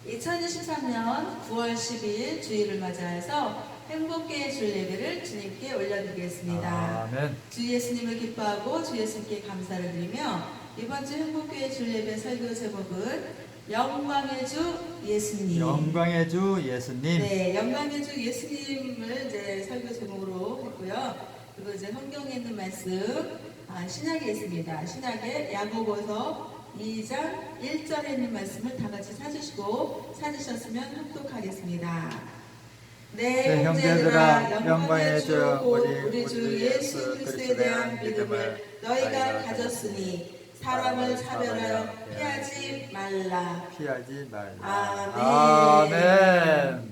2023년 9월 10일 주일을 맞이해서 행복의 주일 예배를 주님께 올려드리겠습니다. 아멘. 주 예수님을 기뻐하고 주 예수님께 감사를 드리며 이번 주 행복의 주일 예배 설교 제목은 영광의 주 예수님. 영광의 주 예수님. 네, 영광의 주 예수님을 이제 설교 제목으로 했고요. 그리고 이제 성경에 있는 말씀 신약에 있습니다. 신약에 야고보서 2장 1절에 있는 말씀을 다 같이 찾으시고 찾으셨으면 합독하겠습니다. 네, 형제들아, 영광의 주 우리 주 예수 그리스도에 대한 믿음을 너희가 가졌으니 사람을 차별하여 피하지 말라. 피하지 말라. 아멘. 아멘.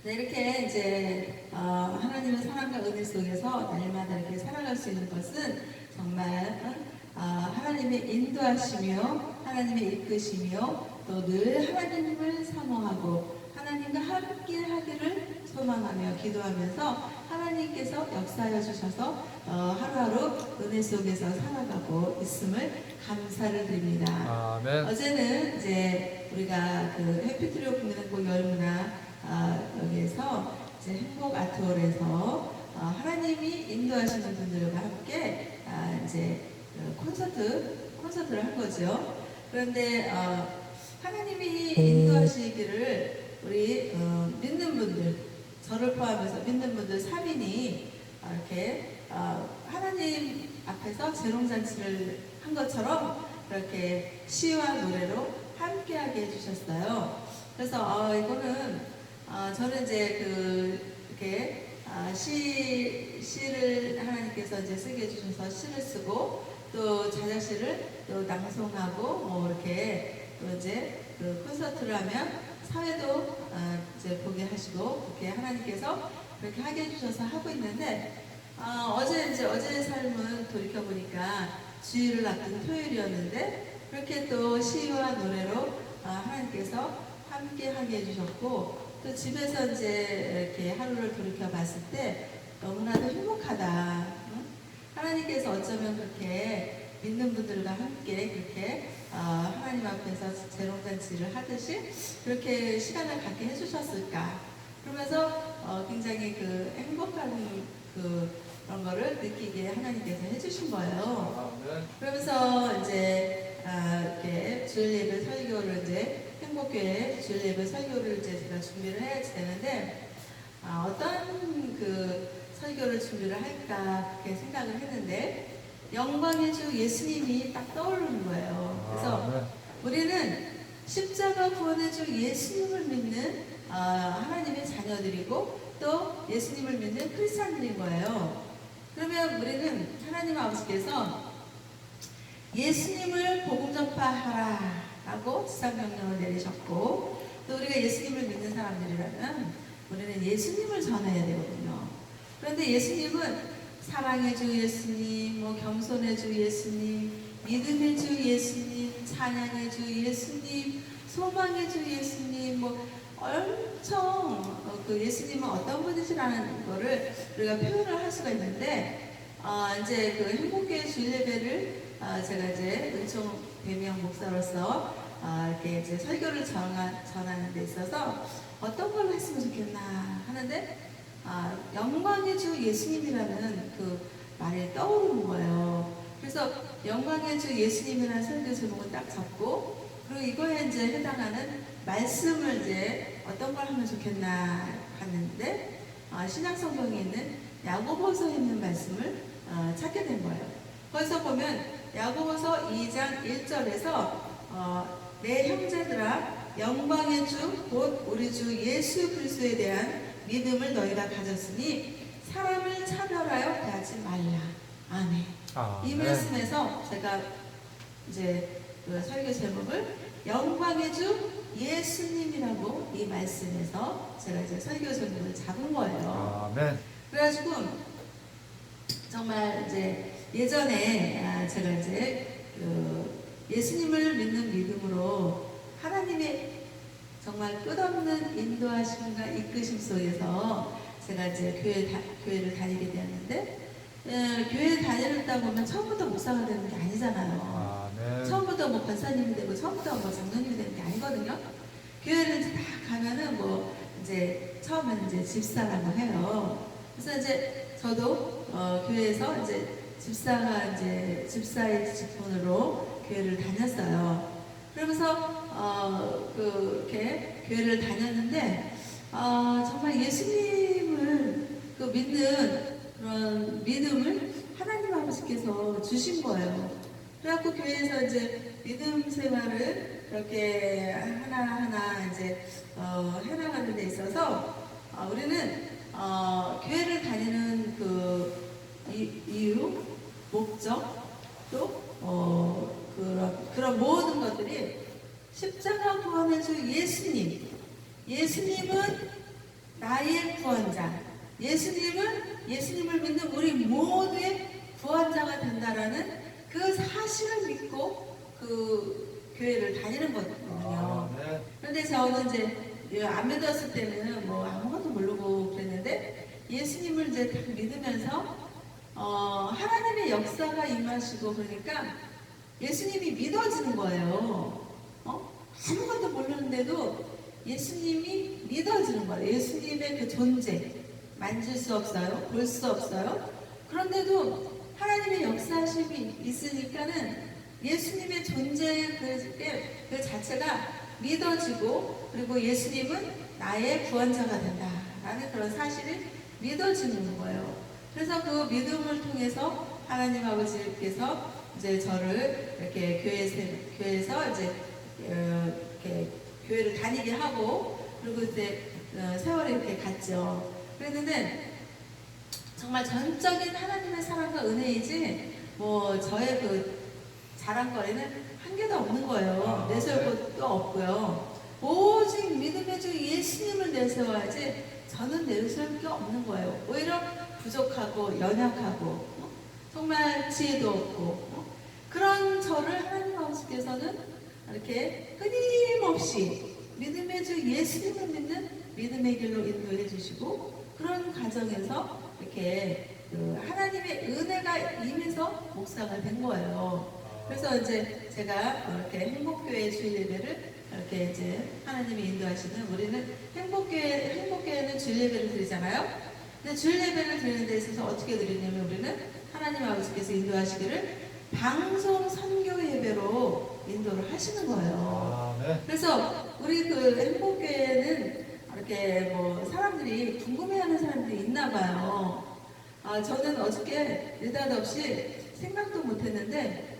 네, 이렇게 이제 하나님의 사랑과 은혜 속에서 날마다 이렇게 살아갈 수 있는 것은 정말 하나님의 인도하시며 하나님의 이끄시며 또 늘 하나님을 사모하고 하나님과 함께 하기를 소망하며 기도하면서 하나님께서 역사하여 주셔서 하루하루 은혜 속에서 살아가고 있음을 감사를 드립니다. 아멘. 어제는 이제 우리가 그 해피트리오 국민행복 열문화 여기에서 이제 행복 아트홀에서 하나님이 인도하시는 분들과 함께 이제 콘서트를 한 거죠. 그런데 하나님이 인도하시기를 우리 믿는 분들, 저를 포함해서 믿는 분들 3인이 이렇게 하나님 앞에서 재롱잔치를 한 것처럼 그렇게 시와 노래로 함께하게 해주셨어요. 그래서 이거는 저는 이제 이렇게 시를 하나님께서 이제 쓰게 해주셔서 시를 쓰고 또 자작시를 또 낭송하고 뭐 이렇게 또 이제 그 콘서트를 하면 사회도 이제 보게 하시고 그렇게 하나님께서 그렇게 하게 해주셔서 하고 있는데 어제의 삶은 돌이켜 보니까 주일을 앞둔 토요일이었는데 그렇게 또 시와 노래로 하나님께서 함께 하게 해주셨고 또 집에서 이제 이렇게 하루를 돌이켜 봤을 때 너무나도 행복하다. 응? 하나님께서 어쩌면 그렇게 믿는 분들과 함께 그렇게 하나님 앞에서 재롱잔치를 하듯이 그렇게 시간을 갖게 해주셨을까. 그러면서 굉장히 그 행복한 그런 거를 느끼게 하나님께서 해주신 거예요. 그러면서 이제 이렇게 주일 예배 설교를 이제 행복교회 주일 예배 설교를 이제 제가 준비를 해야 되는데 어떤 그 설교를 준비를 할까 그렇게 생각을 했는데 영광의 주 예수님이 딱 떠오르는 거예요. 그래서 우리는 십자가 구원의 주 예수님을 믿는 하나님의 자녀들이고 또 예수님을 믿는 크리스찬들인 거예요. 그러면 우리는 하나님 아버지께서 예수님을 복음 전파하라 라고 지상명령을 내리셨고 또 우리가 예수님을 믿는 사람들이라면 우리는 예수님을 전해야 되거든요. 그런데 예수님은 사랑의 주 예수님, 뭐 겸손의 주 예수님, 믿음의 주 예수님, 찬양의 주 예수님, 소망의 주 예수님, 뭐 엄청 그 예수님은 어떤 분이시라는 거를 우리가 표현을 할 수가 있는데 이제 그 행복교회 주일 예배를 제가 이제 은총 배명 목사로서 이렇게 이제 설교를 전하는 데 있어서 어떤 걸 했으면 좋겠나 하는데 영광의 주 예수님이라는 그 말이 떠오르는 거예요. 그래서 영광의 주 예수님이라는 설교 제목을 딱 잡고 그리고 이거에 이제 해당하는 말씀을 이제 어떤 걸 하면 좋겠나 봤는데 신약 성경에 있는 야고보서에 있는 말씀을 찾게 된 거예요. 거기서 보면 야고보서 2장 1절에서 내 형제들아 영광의 주 곧 우리 주 예수 그리스도에 대한 믿음을 너희가 가졌으니 사람을 차별하여 대하지 말라. 아멘. 이 말씀에서 제가 이제 그 설교 제목을 영광의 주 예수님이라고 이 말씀에서 제가 이제 설교 제목을 잡은 거예요. 아멘. 그래가지고 정말 이제 예전에 제가 이제 그 예수님을 믿는 믿음으로 하나님의 정말 끝없는 인도하심과 이끄심 속에서 제가 이제 교회를 다니게 되었는데 교회 다녔다 보면 처음부터 목사가 되는 게 아니잖아요. 처음부터 뭐 권사님이 되고 처음부터 뭐 장로님이 되는 게 아니거든요. 교회를 이제 딱 가면은 뭐 이제 처음에는 이제 집사라고 해요. 그래서 이제 저도 교회에서 이제 집사의 직분으로 교회를 다녔어요. 그러면서 그렇게 교회를 다녔는데 정말 예수님을 그 믿는 그런 믿음을 하나님 아버지께서 주신 거예요. 그래갖고 교회에서 이제 믿음 생활을 이렇게 하나하나 이제 해나가는 데 있어서 우리는 교회를 다니는 그 이유, 목적, 또 그런 모든 것들이 십자가 구원의 주 예수님은 나의 구원자, 예수님을 믿는 우리 모두의 구원자가 된다라는 그 사실을 믿고 그 교회를 다니는 거거든요. 네. 그런데 저는 이제 안 믿었을 때는 뭐 아무것도 모르고 그랬는데 예수님을 이제 딱 믿으면서 하나님의 역사가 임하시고 그러니까 예수님이 믿어지는 거예요. 아무것도 모르는데도 예수님이 믿어지는 거예요. 예수님의 그 존재 만질 수 없어요. 볼 수 없어요. 그런데도 하나님의 역사심이 있으니까는 예수님의 존재 그 자체가 믿어지고 그리고 예수님은 나의 구원자가 된다라는 그런 사실이 믿어지는 거예요. 그래서 그 믿음을 통해서 하나님 아버지께서 이제 저를 이렇게 교회에서 이제 이렇게 교회를 다니게 하고 그리고 이제 세월에 이렇게 갔죠. 그랬는데 정말 전적인 하나님의 사랑과 은혜이지 뭐 저의 그 자랑거리는 한 개도 없는 거예요. 내세울 것도 없고요. 오직 믿음의 주 예수님을 내세워야지 저는 내세울 게 없는 거예요. 오히려 부족하고 연약하고 정말 지혜도 없고 그런 저를 하나님 아버지께서는 이렇게 끊임없이 믿음의 주 예수님을 믿는 믿음의 길로 인도해 주시고 그런 과정에서 이렇게 하나님의 은혜가 임해서 목사가 된 거예요. 그래서 이제 제가 이렇게 행복교회 주일 예배를 이렇게 이제 하나님이 인도하시는 우리는 행복교회는 주일 예배를 드리잖아요. 근데 주일 예배를 드리는 데 있어서 어떻게 드리냐면 우리는 하나님 아버지께서 인도하시기를 방송 선교 예배로 인도를 하시는 거예요. 네. 그래서 우리 그 행복교회는 이렇게 뭐 사람들이 궁금해하는 사람들이 있나 봐요. 저는 어저께 느닷없이 생각도 못했는데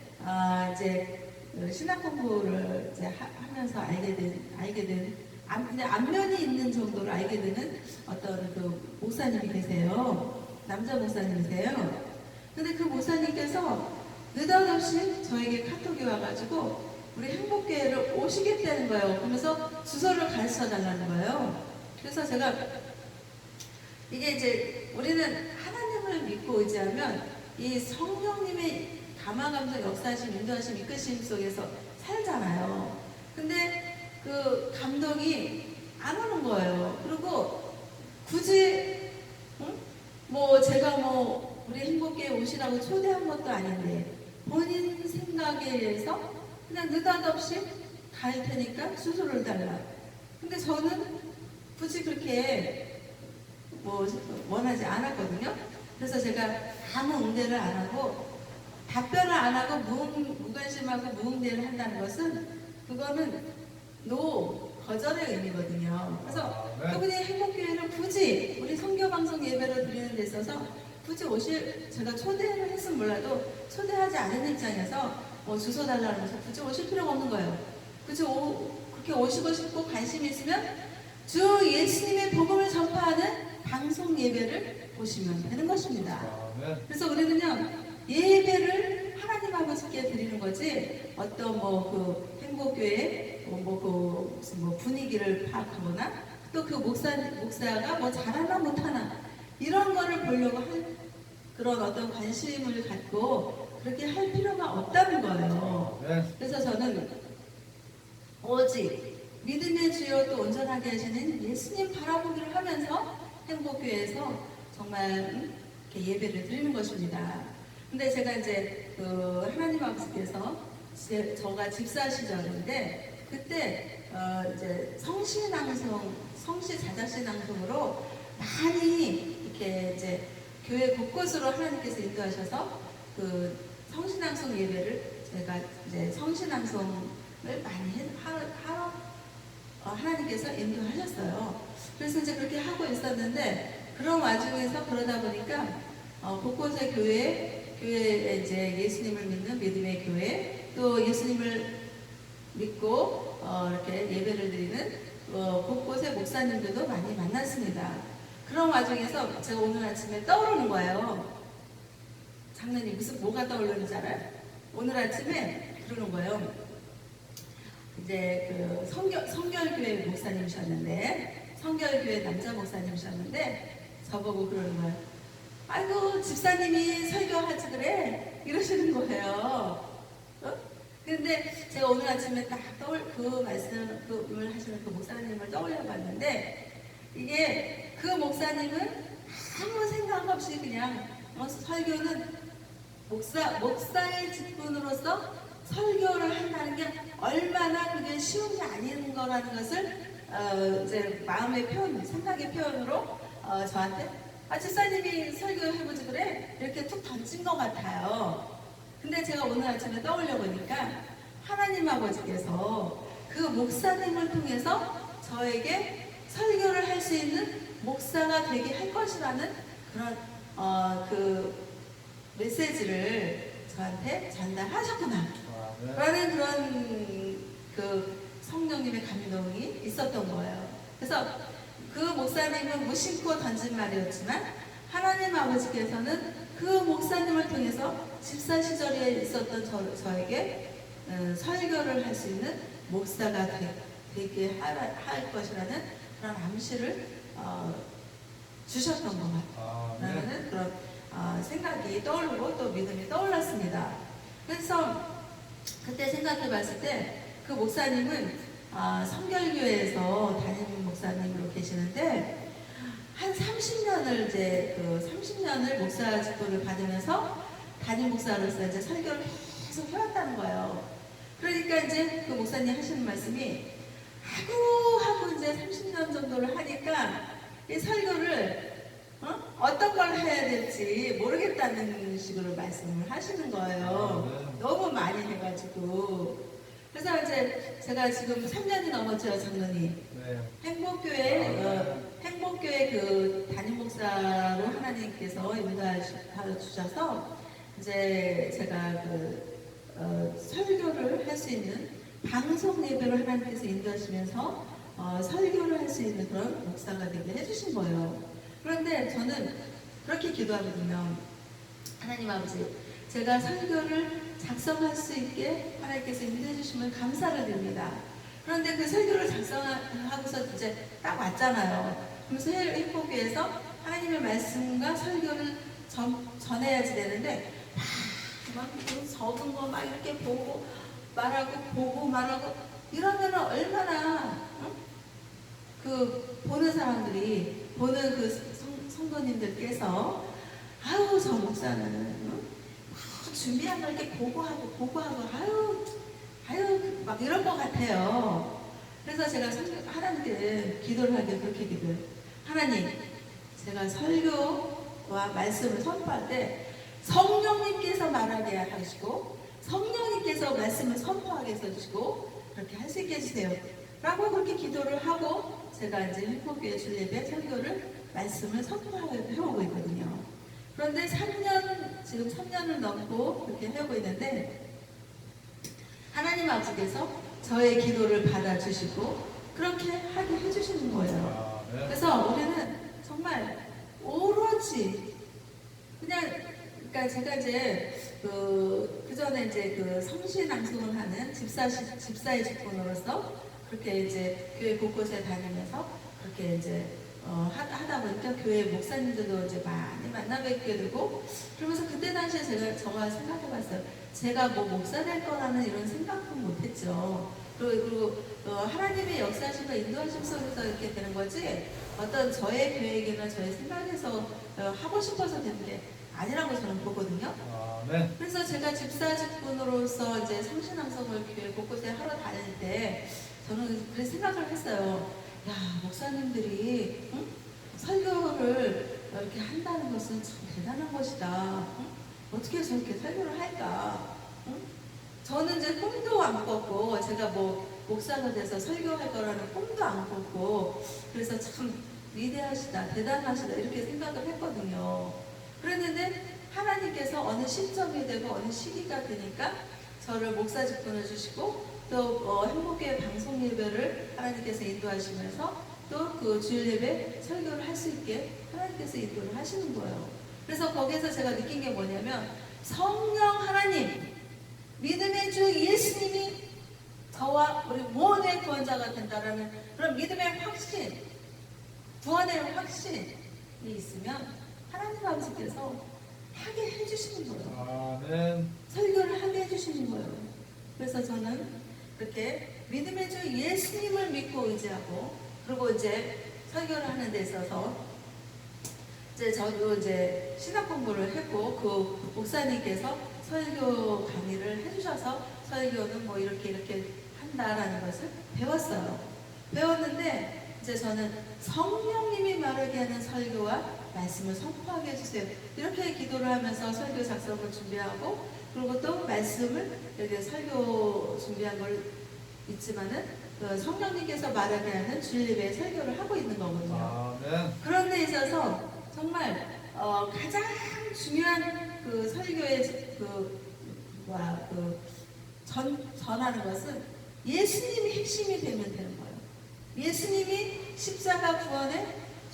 이제 신학 공부를 이제 하면서 알게 된 안면이 있는 정도로 알게 되는 어떤 그 목사님이 계세요. 남자 목사님이세요. 근데 그 목사님께서 느닷없이 저에게 카톡이 와가지고 우리 행복교회를 오시겠다는 거예요. 그러면서 주소를 가르쳐 달라는 거예요. 그래서 제가 이게 이제 우리는 하나님을 믿고 의지하면 이 성령님의 감화감동 역사하심 인도하심 이끄심 속에서 살잖아요. 근데 그 감동이 안 오는 거예요. 그리고 굳이 뭐 제가 뭐 우리 행복교회 오시라고 초대한 것도 아닌데 본인 생각에 의해서 그냥 느닷없이 갈 테니까 주소를 달라. 근데 저는 굳이 그렇게 뭐 원하지 않았거든요. 그래서 제가 아무 응대를 안 하고 답변을 안 하고 무관심하고 무응대를 한다는 것은 그거는 거절의 의미거든요. 그래서 그분이 행복교회를 굳이 우리 선교방송 예배를 드리는 데 있어서 굳이 제가 초대를 했으면 몰라도 초대하지 않은 입장에서 뭐 주소 달라는 것을 굳이 오실 필요가 없는 거예요. 굳이 그렇게 오시고 싶고 관심이 있으면 주 예수님의 복음을 전파하는 방송 예배를 보시면 되는 것입니다. 그래서 우리는요 예배를 하나님 아버지께 드리는 거지 어떤 뭐 그 행복교회 무슨 분위기를 파악하거나 또 그 목사가 뭐 잘하나 못하나 이런 거를 보려고 할 그런 어떤 관심을 갖고 그렇게 할 필요가 없다는 거예요. 그래서 저는 오직 믿음의 주여 또 온전하게 하시는 예수님 바라보기를 하면서 행복교회에서 정말 이렇게 예배를 드리는 것입니다. 근데 제가 이제 그 하나님 아버지께서 저가 집사 시절인데 그때 이제 성시 자작신앙송으로 많이 이렇게 이제 교회 곳곳으로 하나님께서 인도하셔서 그 성신앙송 예배를 제가 이제 성신앙송을 많이 하러 하나님께서 인도하셨어요. 그래서 이제 그렇게 하고 있었는데 그런 와중에서 그러다 보니까 곳곳의 교회에 이제 예수님을 믿는 믿음의 교회 또 예수님을 믿고 이렇게 예배를 드리는 곳곳의 목사님들도 많이 만났습니다. 그런 와중에서 제가 오늘 아침에 떠오르는 거예요. 장로님 무슨 뭐가 떠오르는지 알아요? 오늘 아침에 그러는 거예요. 이제 그 성결교회 목사님이셨는데 성결교회 남자 목사님이셨는데 저보고 그러는 거예요. 아이고 집사님이 설교하지 그래 이러시는 거예요. 근데 제가 오늘 아침에 딱 그 말씀을 하시는 그 목사님을 떠올려봤는데 이게 그 목사님은 아무 생각 없이 그냥 설교는 목사의 직분으로서 설교를 한다는 게 얼마나 그게 쉬운 게 아닌 거라는 것을 이제 마음의 표현, 생각의 표현으로 저한테 집사님이 설교해보지 그래? 이렇게 툭 던진 것 같아요. 근데 제가 오늘 아침에 떠올려 보니까 하나님 아버지께서 그 목사님을 통해서 저에게 설교를 할 수 있는 목사가 되게 할 것이라는 그런 그 메시지를 저한테 전달하셨구나 라는 그런 그 성령님의 감동이 있었던 거예요. 그래서 그 목사님은 무심코 던진 말이었지만 하나님 아버지께서는 그 목사님을 통해서 집사 시절에 있었던 저에게 설교를 할 수 있는 목사가 되게 할 것이라는 그런 암시를 주셨던 것 같다는 그런 생각이 떠오르고 또 믿음이 떠올랐습니다. 그래서 그때 생각해 봤을 때 그 목사님은 성결교회에서 담임 목사님으로 계시는데 한 30년을 이제 그 30년을 목사 직분을 받으면서 담임 목사로서 이제 설교를 계속 해왔다는 거예요. 그러니까 이제 그 목사님 하시는 말씀이 하고 이제 30년 정도를 하니까 이 설교를 어떤 걸 해야 될지 모르겠다는 식으로 말씀을 하시는 거예요. 너무 많이 해가지고. 그래서 이제 제가 지금 3년이 넘었죠, 장로님. 네. 행복교회 그 담임 목사로 하나님께서 인도하여 주셔서 이제 제가 설교를 할 수 있는 방송 예배를 하나님께서 인도하시면서 설교를 할 수 있는 그런 목사가 되게 해주신 거예요. 그런데 저는 그렇게 기도하거든요. 하나님 아버지, 제가 설교를 작성할 수 있게 하나님께서 인도해 주시면 감사를 드립니다. 그런데 그 설교를 작성하고서 이제 딱 왔잖아요. 그래서 행복교회에서 하나님의 말씀과 설교를 전해야지 되는데 막 적은 거 막 이렇게 보고 말하고 이러면 얼마나 그 보는 사람들이 보는 그 성도님들께서 아유 저 목사는 준비한 걸 이렇게 보고하고 아유 막 이럴 것 같아요. 그래서 제가 하나님께 기도를 하길 그렇게 기도해요. 하나님, 제가 설교와 말씀을 선포할 때 성령님께서 말하게 하시고 성령님께서 말씀을 선포하게 해주시고 그렇게 할 수 있게 해주세요 라고 그렇게 기도를 하고 제가 이제 행복교회 주례배 설교를 말씀을 선포해오고 있거든요. 그런데 지금 3년을 넘고 그렇게 해오고 있는데 하나님 아버지께서 저의 기도를 받아주시고 그렇게 하게 해주시는 거예요. 그래서 우리는 정말 오로지 그러니까 제가 이제 그 전에 이제 그 성신앙송을 하는 집사의 직분으로서 그렇게 이제 교회 곳곳에 다니면서 그렇게 이제 하다 보니까 교회 목사님들도 이제 많이 만나 뵙게 되고 그러면서 그때 당시에 제가 생각해봤어요. 제가 뭐 목사 될 거라는 이런 생각은 못했죠. 그리고 하나님의 역사하심과 인도하심 속에서 이렇게 되는 거지 어떤 저의 계획이나 저의 생각에서 하고 싶어서 되는 게 아니라고 저는 보거든요. 네. 그래서 제가 집사 직분으로서 이제 성신앙송을 교회 곳곳에 하러 다닐 때 저는 그런 생각을 했어요. 야, 목사님들이 응? 설교를 이렇게 한다는 것은 참 대단한 것이다. 응? 어떻게 저렇게 설교를 할까? 응? 저는 이제 꿈도 안 꿨고, 제가 뭐 목사가 돼서 설교할 거라는 꿈도 안 꿨고, 그래서 참 위대하시다, 대단하시다 이렇게 생각을 했거든요. 그랬는데 하나님께서 어느 시점이 되고 어느 시기가 되니까 저를 목사 직분을 주시고 또 행복교회 방송 예배를 하나님께서 인도하시면서 또 그 주일 예배 설교를 할 수 있게 하나님께서 인도를 하시는 거예요. 그래서 거기에서 제가 느낀 게 뭐냐면 성령 하나님, 믿음의 주 예수님이 저와 우리 모두의 구원자가 된다라는 그런 믿음의 확신, 구원의 확신이 있으면 하나님 아버지께서 하게 해주시는 거예요. 아멘. 설교를 하게 해주시는 거예요. 그래서 저는 이렇게 믿음의 주 예수님을 믿고 의지하고, 그리고 이제 설교를 하는 데 있어서 이제 저도 이제 신학 공부를 했고, 그 목사님께서 설교 강의를 해주셔서 설교는 뭐 이렇게 한다라는 것을 배웠어요. 배웠는데 이제 저는 성령님이 말하게 하는 설교와 말씀을 선포하게 해주세요. 이렇게 기도를 하면서 설교 작성을 준비하고, 그리고 또 말씀을 여기 설교 준비한 걸 있지만은 그 성령님께서 말하게 하는 주일 예배의 설교를 하고 있는 거거든요. 아멘. 그런 데 있어서 정말 가장 중요한 그 설교의 전하는 것은 예수님이 핵심이 되면 되는 거예요. 예수님이 십자가 구원의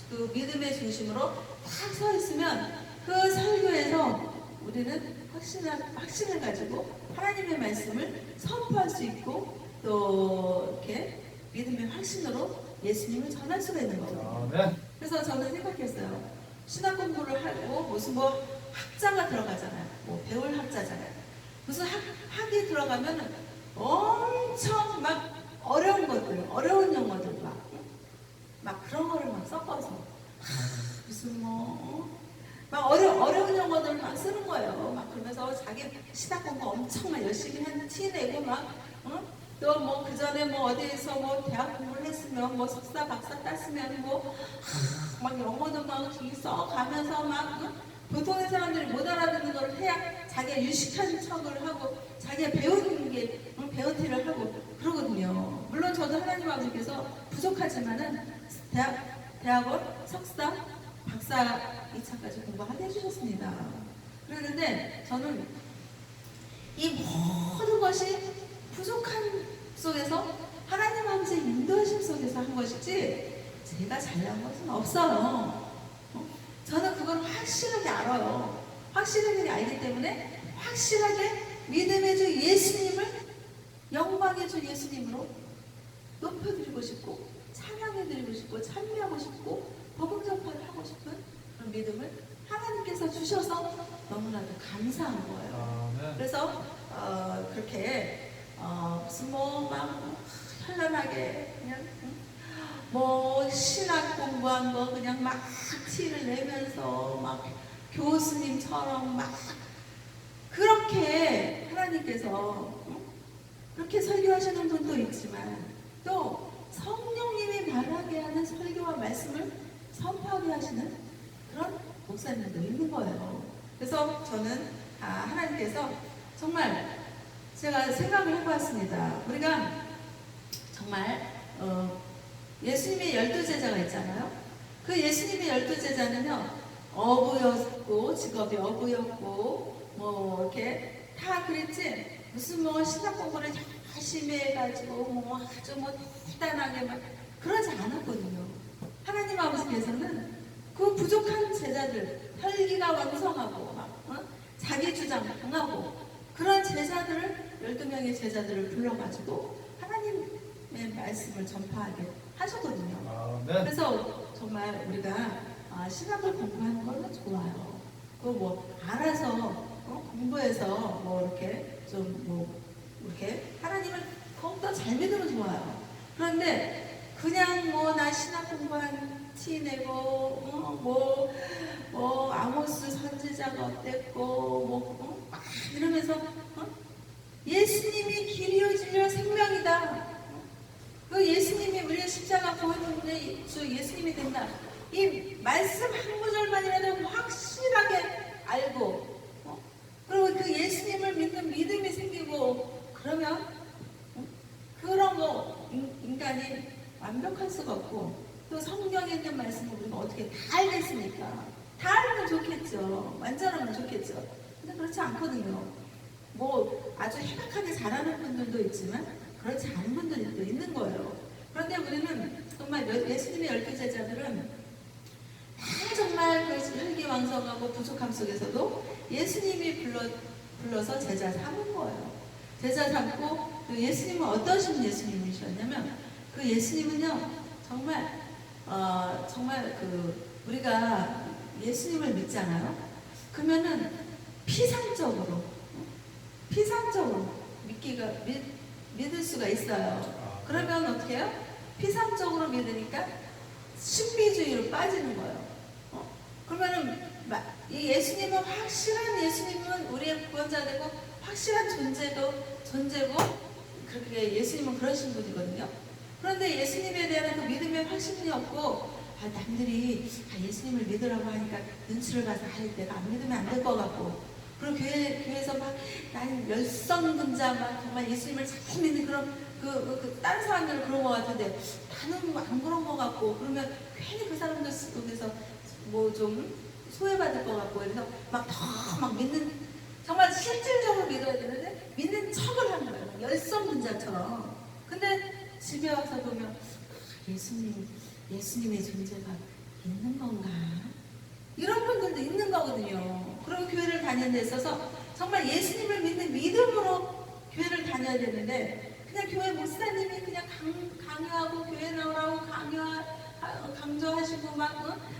그 믿음의 중심으로 딱 서 있으면 그 설교에서 우리는 확신을 가지고 하나님의 말씀을 선포할 수 있고 또 이렇게 믿음의 확신으로 예수님을 전할 수가 있는 거거든요. 아멘. 그래서 저는 생각했어요. 신학 공부를 하고 무슨 뭐 학자가 들어가잖아요. 뭐 배울 학자잖아요. 무슨 학이 들어가면 엄청 막 어려운 것들, 어려운 용어들 막 그런 거를 막 섞어서 무슨 막 어려운 용어들 막 쓰는 거예요. 막 그러면서 자기 신학 공부 엄청 막 열심히 한 티 내고 막 또 뭐 그 전에 뭐 어디에서 뭐 대학 공부를 했으면 뭐 석사 박사 땄으면 뭐 막 영어도 막 써가면서 막 보통의 사람들이 못 알아듣는 걸 해야 자기가 유식한 척을 하고 자기가 배운 티를 하고 그러거든요. 물론 저도 하나님 아버지께서 부족하지만은 대학원 석사 박사 2차까지 공부하게 해주셨습니다. 그랬는데 저는 이 모든 것이 부족한 속에서 하나님 아버지의 인도하심 속에서 한 것이지 제가 잘난 것은 없어요. 저는 그걸 확실하게 알아요. 확실하게 알기 때문에 확실하게 믿음의 주 예수님을 영광의 주 예수님으로 높여드리고 싶고 찬양해드리고 싶고 찬미하고 싶고 복음 전파를 하고 싶은 그런 믿음을 하나님께서 주셔서 너무나도 감사한 거예요. 아멘. 그래서 그렇게 무슨 막 현란하게 그냥 뭐 신학 공부한 거 그냥 막 티를 내면서 막 교수님처럼 막 그렇게 하나님께서 그렇게 설교하시는 분도 있지만 또 성령님이 말하게 하는 설교와 말씀을 선포하게 하시는 그런 목사님도 있는 거예요. 그래서 저는 하나님께서 정말 제가 생각을 해보았습니다. 우리가 정말 예수님의 12제자가 있잖아요. 그 예수님의 12제자는요 어부였고 직업이 어부였고 뭐 이렇게 다 그랬지 무슨 뭐 신학 공부를 열심히 해가지고 뭐 아주 뭐 대단하게 막 그러지 않았거든요. 하나님 아버지께서는 그 부족한 제자들 혈기가 왕성하고 막 자기 주장 강하고 그런 제자들을 12명의 제자들을 불러가지고 하나님의 말씀을 전파하게 하셨거든요. 아멘. 그래서 정말 우리가 신학을 공부하는 거는 좋아요. 그 뭐 알아서 공부해서 뭐 이렇게 좀 뭐 이렇게 하나님을 더욱더 잘 믿으면 좋아요. 그런데 그냥 뭐 나 신학 공부한 티 내고 뭐 아모스 선지자가 어땠고 막 이러면서 예수님이 길이요 진리요 생명이다. 그 예수님 붙잡고 했는데 주 예수님이 된다. 이 말씀 한 구절만이라도 확실하게 알고 그리고 그 예수님을 믿는 믿음이 생기고 그러면 그런 거 인간이 완벽할 수가 없고 또 성경에 있는 말씀을 우리가 어떻게 다 알겠습니까? 다 알면 좋겠죠. 완전하면 좋겠죠. 근데 그렇지 않거든요. 뭐 아주 해박하게 잘하는 분들도 있지만 그렇지 않은 분들도 있는 거예요. 그런데 우리는 정말 예수님의 12 제자들은 다 정말 그 혈기왕성하고 부족함 속에서도 예수님이 불러서 제자 삼은 거예요. 제자 삼고 예수님은 어떠신 예수님이셨냐면 그 예수님은요 정말 정말 그 우리가 예수님을 믿잖아요. 그러면은 피상적으로 믿을 수가 있어요. 그러면 어떻게 해요? 피상적으로 믿으니까 신비주의로 빠지는 거예요. 그러면은 이 예수님은 확실한 예수님은 우리의 구원자 되고 확실한 존재고 그렇게 예수님은 그러신 분이거든요. 그런데 예수님에 대한 그 믿음의 확신이 없고 남들이 예수님을 믿으라고 하니까 눈치를 봐서 내가 안 믿으면 안 될 것 같고 그리고 교회에서 막 나는 열성분자 막 정말 예수님을 잘 믿는 그런 다른 사람들은 그런 것 같은데 나는 뭐 안 그런 것 같고 그러면 괜히 그 사람들 속에서 뭐 좀 소외받을 것 같고 그래서 막 더 막 믿는 정말 실질적으로 믿어야 되는데 믿는 척을 하는 거예요. 열성분자처럼. 근데 집에 와서 보면 예수님의 존재가 있는 건가? 이런 분들도 있는 거거든요. 그리고 교회를 다니는 데 있어서 정말 예수님을 믿는 믿음으로 교회를 다녀야 되는데 그냥 교회 목사님이 그냥 강요하고 교회 나오라고 강조하시고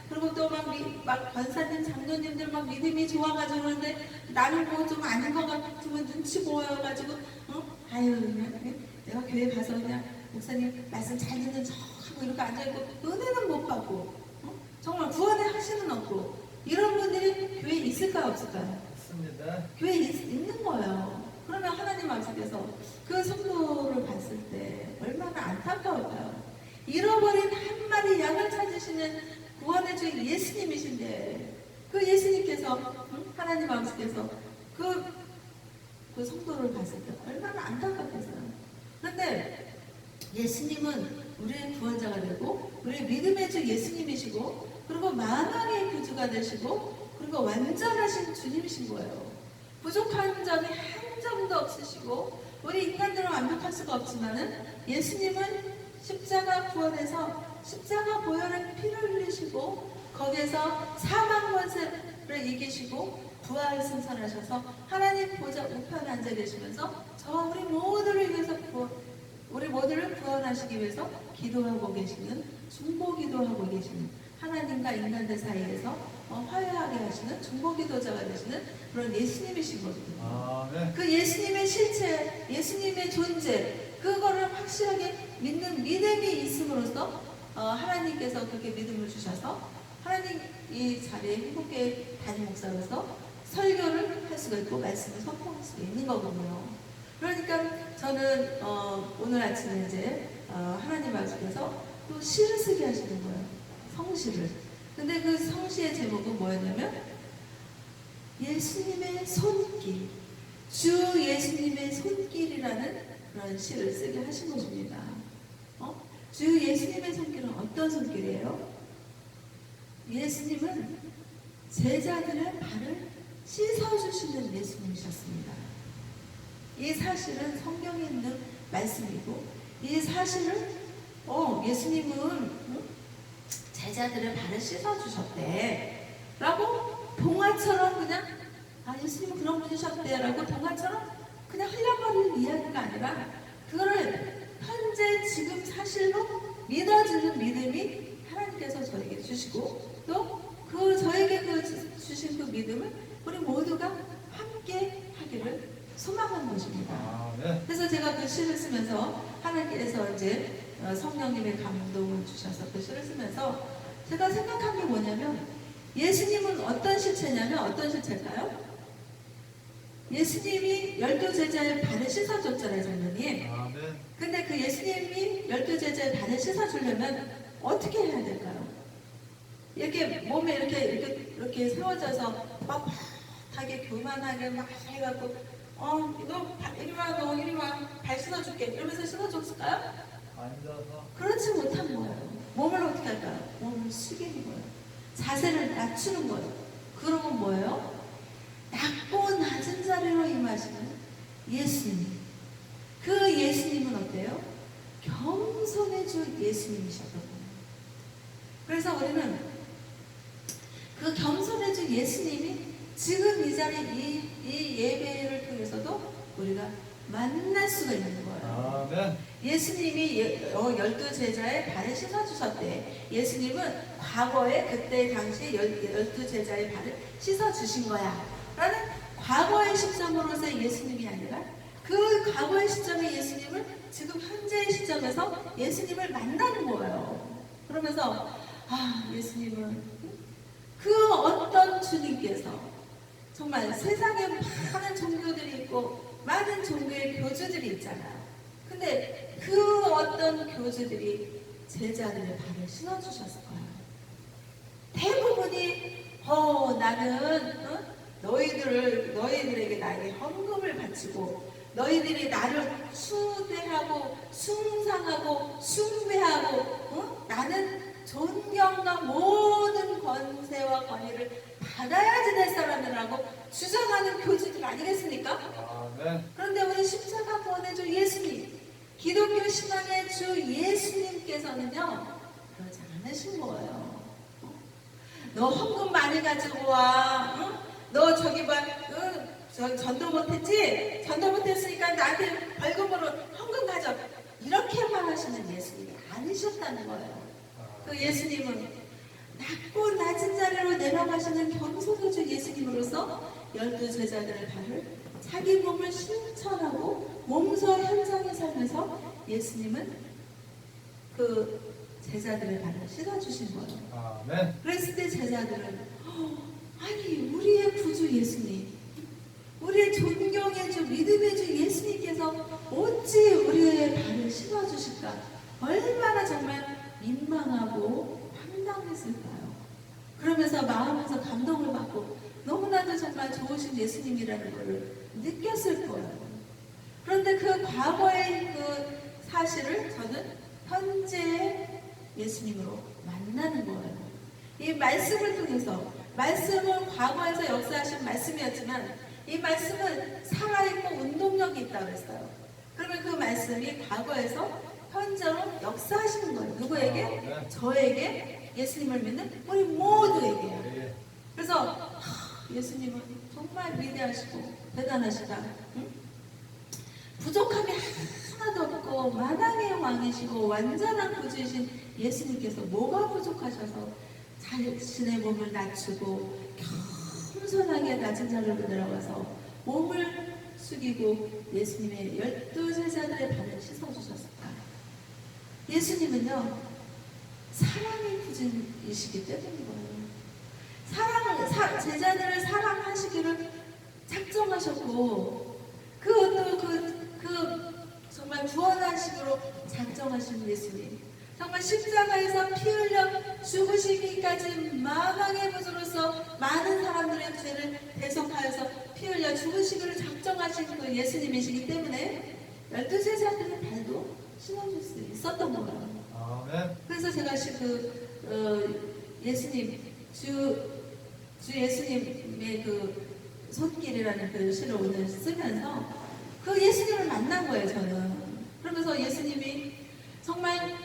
그리고 또 막 권사님 장로님들 막 믿음이 좋아가지고 그러는데 나는 뭐 좀 아닌 것 같으면 눈치 보여가지고 내가 교회 가서 그냥 목사님 말씀 잘 듣는 척하고 이렇게 앉아있고 은혜는 못 받고 정말 구원의 확신은 없고 이런 분들이 교회에 있을까요 없을까요? 있습니다. 교회에 있는 거예요. 그러면 하나님 앞에서 그 성도를 봤을 때 얼마나 안타까울까요? 잃어버린 한 마리 양을 찾으시는 구원의 주인 예수님이신데 그 예수님께서 하나님 아버지께서 그 성도를 봤을 때 얼마나 안타깝겠어요. 그런데 예수님은 우리의 구원자가 되고 우리의 믿음의 주 예수님이시고 그리고 만왕의 구주가 되시고 그리고 완전하신 주님이신 거예요. 부족한 점이 한 점도 없으시고 우리 인간들은 완벽할 수가 없지만은 예수님은 십자가 구원에서 십자가 보혈의 피를 흘리시고 거기에서 사망 권세를 이기시고 부활 승천하셔서 하나님 보좌 우편에 앉아 계시면서 저와 우리 모두를 위해서 우리 모두를 구원하시기 위해서 기도하고 계시는 중보기도하고 계시는 하나님과 인간들 사이에서 화해하게 하시는 중보기도자가 되시는 그런 예수님이신 거거든요. 네. 그 예수님의 실체, 예수님의 존재 그거를 확실하게 믿는 믿음이 있음으로써 하나님께서 그렇게 믿음을 주셔서 하나님 이 자리에 행복의 담임 목사로서 설교를 할 수가 있고 말씀을 선포할 수가 있는 거거든요. 그러니까 저는 오늘 아침에 이제 하나님 아버지께서 또 시를 쓰게 하시는 거예요. 성시를. 근데 그 성시의 제목은 뭐였냐면 예수님의 손길, 주 예수님의 손길이라는 그런 시를 쓰게 하신 것입니다. 주 예수님의 손길은 어떤 손길이에요? 예수님은 제자들의 발을 씻어주시는 예수님이셨습니다. 이 사실은 성경에 있는 말씀이고 이 사실을 예수님은 제자들의 발을 씻어주셨대 라고 동화처럼 그냥 예수님은 그런 분이셨대 라고 동화처럼 그냥 흘려버리는 이야기가 아니라 그거를 현재 지금 사실로 믿어주는 믿음이 하나님께서 저에게 주시고 또 저에게 주신 그 믿음을 우리 모두가 함께 하기를 소망하는 것입니다. 네. 그래서 제가 그 시를 쓰면서 하나님께서 이제 성령님의 감동을 주셔서 그 시를 쓰면서 제가 생각한 게 뭐냐면 예수님은 어떤 실체냐면 어떤 실체일까요? 예수님이 12제자의 발을 씻어줬잖아요, 장로님. 아멘. 근데 그 예수님이 12제자의 발을 씻어주려면 어떻게 해야 될까요? 이렇게 몸에 이렇게 세워져서 빳빳하게 교만하게 막 해갖고 너 이리 와, 너 이리 와, 발 씻어줄게 이러면서 씻어줬을까요? 앉아서. 그렇지 못한 거예요. 몸을 어떻게 할까요? 몸을 숙이는 거예요. 자세를 낮추는 거예요. 그러면 뭐예요? 낮고 낮은 자리로 임하시는 예수님. 그 예수님은 어때요? 겸손의 주 예수님이셨던 거예요. 그래서 우리는 그 겸손의 주 예수님이 지금 이 자리, 이 예배를 통해서도 우리가 만날 수가 있는 거예요. 아멘. 예수님이 12제자의 발을 씻어주셨대. 예수님은 과거에 그때 당시 12제자의 발을 씻어주신 거야 라는 과거의 시점으로서의 예수님이 아니라 그 과거의 시점의 예수님을 지금 현재의 시점에서 예수님을 만나는 거예요. 그러면서 예수님은 그 어떤 주님께서 정말 세상에 많은 종교들이 있고 많은 종교의 교주들이 있잖아요. 근데 그 어떤 교주들이 제자들의 발을 신어주셨을 거예요. 대부분이 나는 너희들에게 나에게 헌금을 바치고 너희들이 나를 추대하고 숭상하고 숭배하고 나는 존경과 모든 권세와 권위를 받아야 지낼 사람이라고 주장하는 교주들 아니겠습니까? 아멘. 그런데 우리 십자가 구원의 주 예수님, 기독교 신앙의 주 예수님께서는요 그러지 않으신 거예요. 너 헌금 많이 가지고 와. 너 저기 전도 못했지? 전도 못했으니까 나한테 벌금으로 헌금 가져. 이렇게만 하시는 예수님이 아니셨다는 거예요. 그 예수님은 낮고 낮은 자리로 내려가시는 겸손의 주 예수님으로서 12제자들의 발을 자기 몸을 실천하고 몸소 현장에 살면서 예수님은 그 제자들의 발을 씻어주신 거예요. 아멘. 그랬을 때 제자들은 아니 우리의 구주 예수님, 우리의 존경의 주, 믿음의 주 예수님께서 어찌 우리의 발을 씻어주실까? 얼마나 정말 민망하고 황당했을까요? 그러면서 마음에서 감동을 받고 너무나도 정말 좋으신 예수님이라는 것을 느꼈을 거예요. 그런데 그 과거의 그 사실을 저는 현재의 예수님으로 만나는 거예요. 이 말씀을 통해서, 말씀은 과거에서 역사하신 말씀이었지만 이 말씀은 살아있고 운동력이 있다고 했어요. 그러면 그 말씀이 과거에서 현재로 역사하시는 거예요. 누구에게? 저에게, 예수님을 믿는 우리 모두에게요. 그래서 예수님은 정말 위대하시고 대단하시다. 응? 부족함이 하나도 없고 만왕의 왕이시고 완전한 구주이신 예수님께서 뭐가 부족하셔서 자신의 몸을 낮추고 겸손하게 낮은 자리로 내려가서 몸을 숙이고 예수님의 12제자들의 발을 씻어주셨을까? 예수님은요 사랑의 구주이시기 때문인 거예요. 제자들을 사랑하시기를 작정하셨고 정말 구원하시기로 작정하신 예수님, 정말 십자가에서 피 흘려 죽으시기까지 마방의 구주로서 많은 사람들의 죄를 대속하여서 피 흘려 죽으시기를 작정하신 그 예수님이시기 때문에 12제자들의 발도 신어줄 수 있었던 거예요. 아멘. 그래서 제가 예수님 주 예수님의 그 손길이라는 그 시를 오늘 쓰면서 그 예수님을 만난 거예요, 저는. 그러면서 예수님이 정말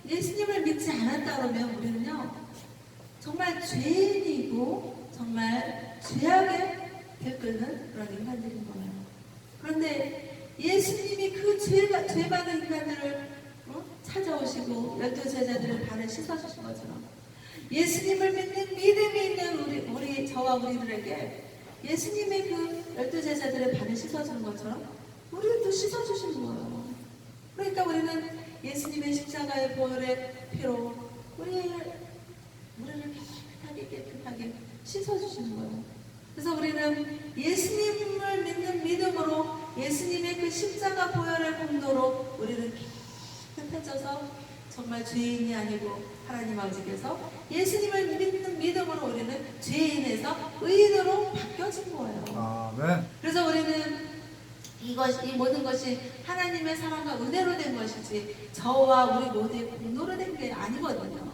예수님을 믿지 않았다 그러면 우리는요 정말 죄인이고 정말 죄악에 들끓는 그런 인간들인 거예요. 그런데 예수님이 그 죄 많은 인간들을 찾아오시고 12제자들의 발을 씻어주신 것처럼 예수님을 믿는 믿음이 있는 우리 저와 우리들에게 예수님의 그 12제자들의 발을 씻어주는 것처럼 우리를 또 씻어주시는 거예요. 그러니까 우리는 예수님의 십자가의 보혈의 피로 우리를 깨끗하게 씻어주시는 거예요. 그래서 우리는 예수님을 믿는 믿음으로 예수님의 그 십자가 보혈의 공로로 우리는 깨끗해져서 정말 죄인이 아니고 하나님 아버지께서 예수님을 믿는 믿음으로 우리는 죄인에서 의인으로 바뀌어진 거예요. 아멘. 그래서 우리는 이 모든 것이 하나님의 사랑과 은혜로 된 것이지 저와 우리 모두의 공로로 된 게 아니거든요.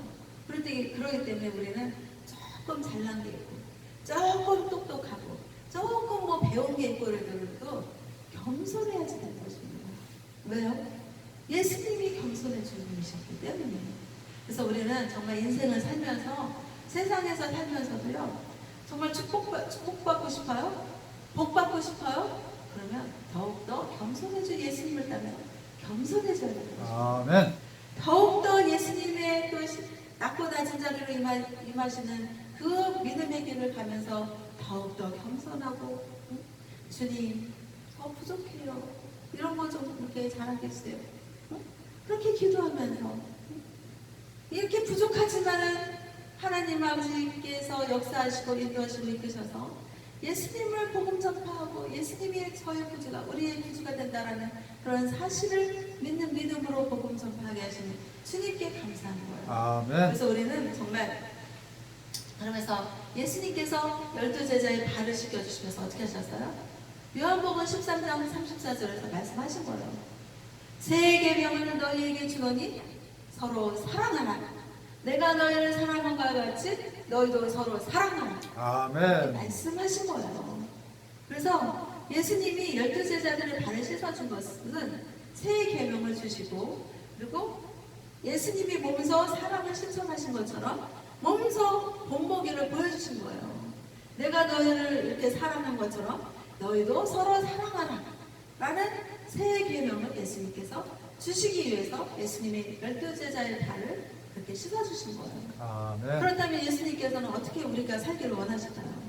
그렇기 때문에 우리는 조금 잘난 게 있고 조금 똑똑하고 조금 뭐 배운 게 있고 그래도 겸손해야지 되는 것입니다. 왜요? 예수님이 겸손해 주님이셨기 때문에. 그래서 우리는 정말 인생을 살면서 세상에서 살면서도요 정말 축복받고 싶어요? 복받고 싶어요? 그러면 더욱더 겸손해져 예수님을 따라 겸손해져야 되는 것입니다. 아멘. 더욱더 예수님의 그 낮고 낮은 자리로 임하시는 그 믿음의 길을 가면서 더욱더 겸손하고 주님 저 부족해요. 이런 거 좀 그렇게 잘하겠어요. 그렇게 기도하면서 이렇게 부족하지만은 하나님 아버지께서 역사하시고 인도하시고 이끄셔서 예수님을 복음 전파하고 예수님이 저의 구주가 우리의 구주가 된다라는 그런 사실을 믿는 믿음으로 복음 전파하게 하시는 주님께 감사한 거예요. 아멘. 그래서 우리는 정말 그러면서 예수님께서 12제자의 발을 씻겨주시면서 어떻게 하셨어요? 요한복음 13장 34절에서 말씀하신 거예요. 새 계명을 너희에게 주노니 서로 사랑하라. 내가 너희를 사랑한 것과 같이 너희도 서로 사랑하라. 아멘. 말씀하신 거예요. 그래서 예수님이 12제자들의 발을 씻어준 것은 새 계명을 주시고 그리고 예수님이 몸소 사랑을 실천하신 것처럼 몸소 본보기를 보여주신 거예요. 내가 너희를 이렇게 사랑한 것처럼 너희도 서로 사랑하라 라는 새 계명을 예수님께서 주시기 위해서 예수님의 12제자의 발을 그렇게 씻어주신 거예요. 아멘. 그렇다면 예수님께서는 어떻게 우리가 살기를 원하실까요?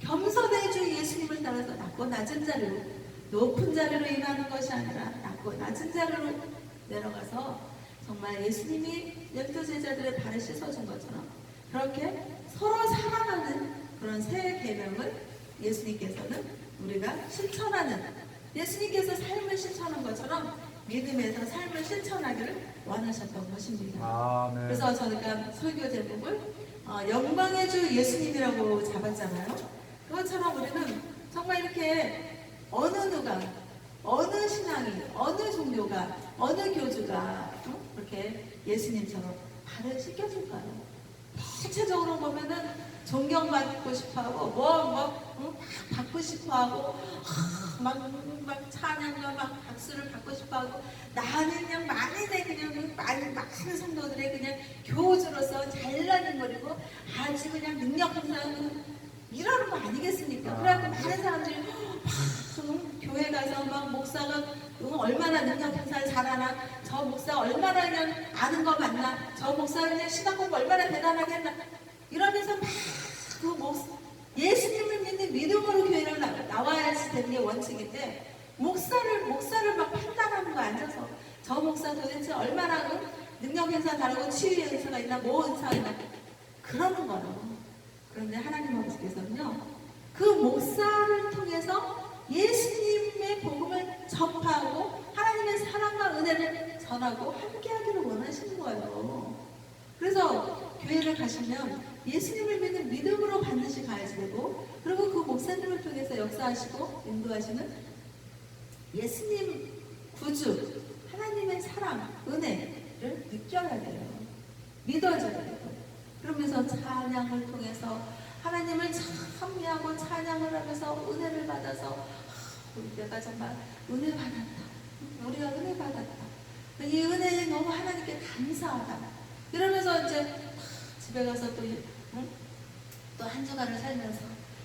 겸손해 주 예수님을 따라서 낮고 낮은 자리로 높은 자리로 임하는 것이 아니라 낮고 낮은 자리로 내려가서 정말 예수님이 12제자들의 발을 씻어준 것처럼 그렇게 서로 사랑하는 그런 새 계명을 예수님께서는 우리가 실천하는 예수님께서 삶을 실천한 것처럼 믿음에서 삶을 실천하기를 원하셨던 것입니다. 아멘. 그래서 저희가 설교 제목을 영광의 주 예수님이라고 잡았잖아요. 그것처럼 우리는 정말 이렇게 어느 누가 어느 신앙이 어느 종교가 어느 교주가 그렇게 예수님처럼 발을 씻겨줄까요? 대체적으로 보면은 존경받고 싶어하고 막 받고 싶어하고 막 찬양과 막 박수를 받고 싶어하고 나는 그냥 만인의 그냥 많은 성도들의 그냥 교주로서 잘나는거리고 아주 그냥 능력 행사하는 이러는 거 아니겠습니까? 그래갖고 많은 사람들이 교회 가서 막 목사가 얼마나 능력 행사를 잘하나 저 목사 얼마나 그냥 아는 거 많나 저 목사 그냥 신학 공부 얼마나 대단하게 했나 이러면서 막 그 예수님을 믿는 믿음으로 교회를 나와야지 되는 게 원칙인데 목사를 막 판단하는 거 앉아서 저 목사 도대체 얼마나 능력 행사 다르고 치유 행사가 있나 뭐 행사가 있나 그러는 거예요. 그런데 하나님 아버지께서는요 그 목사를 통해서 예수님의 복음을 전파하고 하나님의 사랑과 은혜를 전하고 함께하기를 원하시는 거예요. 그래서 교회를 가시면 예수님을 믿는 믿음으로 반드시 가야지 되고 그리고 그 목사님을 통해서 역사하시고 인도하시는 예수님 구주 하나님의 사랑, 은혜를 느껴야 돼요. 믿어져야 돼요. 그러면서 찬양을 통해서 하나님을 찬미하고 찬양을 하면서 은혜를 받아서 우리 내가 정말 은혜 받았다. 우리가 은혜 받았다. 이 은혜에 너무 하나님께 감사하다. 이러면서 이제 집에 가서 또 한 주간을 살면서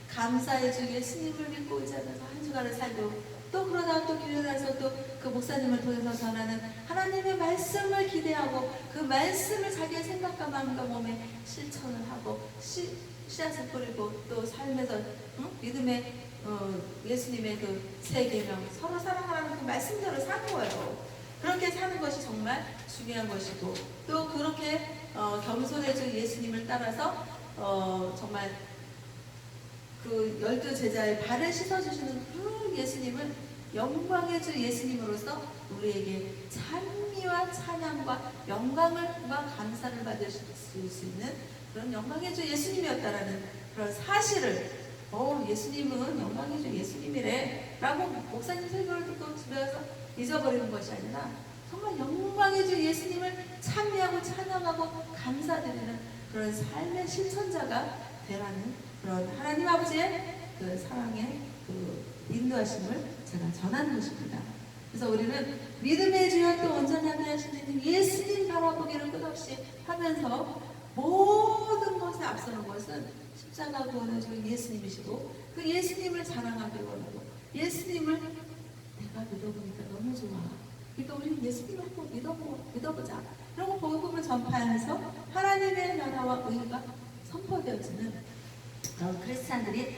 감사의 주 예수님을 믿고 의지하면서 한 주간을 살고 또 그러다가 또 교회 가서 또 그 목사님을 통해서 전하는 하나님의 말씀을 기대하고 그 말씀을 자기의 생각과 마음과 몸에 실천을 하고 씨앗을 뿌리고 또 삶에서 믿음의 예수님의 그 새 계명 서로 사랑하라는 그 말씀대로 사는 거예요. 그렇게 사는 것이 정말 중요한 것이고 또 그렇게 겸손해진 예수님을 따라서 정말 그 12제자의 발을 씻어주시는 그 예수님을 영광의 주 예수님으로서 우리에게 찬미와 찬양과 영광과 감사를 받을 수 있는 그런 영광의 주 예수님이었다라는 그런 사실을 예수님은 영광의 주 예수님이래 라고 목사님 설교를 듣고 집에 와서 잊어버리는 것이 아니라 정말 영광의 주 예수님을 찬미하고 찬양하고 감사드리는 그런 삶의 실천자가 되라는 그런 하나님 아버지의 그 사랑의 그 인도하심을 제가 전하는 것입니다. 그래서 우리는 믿음의 주여 또 온전하게 하시는 예수님 바라보기를 끝없이 하면서 모든 것에 앞서는 것은 십자가 구원의 주 예수님이시고 그 예수님을 자랑하기 원하고 예수님을 내가 믿어보니까 너무 좋아. 그러니까 우리 예수님을 꼭 믿어보자. 그리고 복음을 전파하면서 하나님의 나라와 의가 선포되어지는 그런 크리스찬들이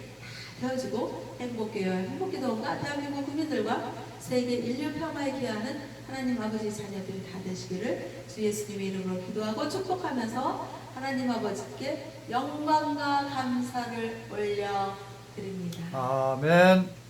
다 되어지고 행복기도원과 대한민국 국민들과 세계 인류 평화에 기여하는 하나님 아버지 자녀들이 다 되시기를 주 예수님의 이름으로 기도하고 축복하면서 하나님 아버지께 영광과 감사를 올려드립니다. 아멘.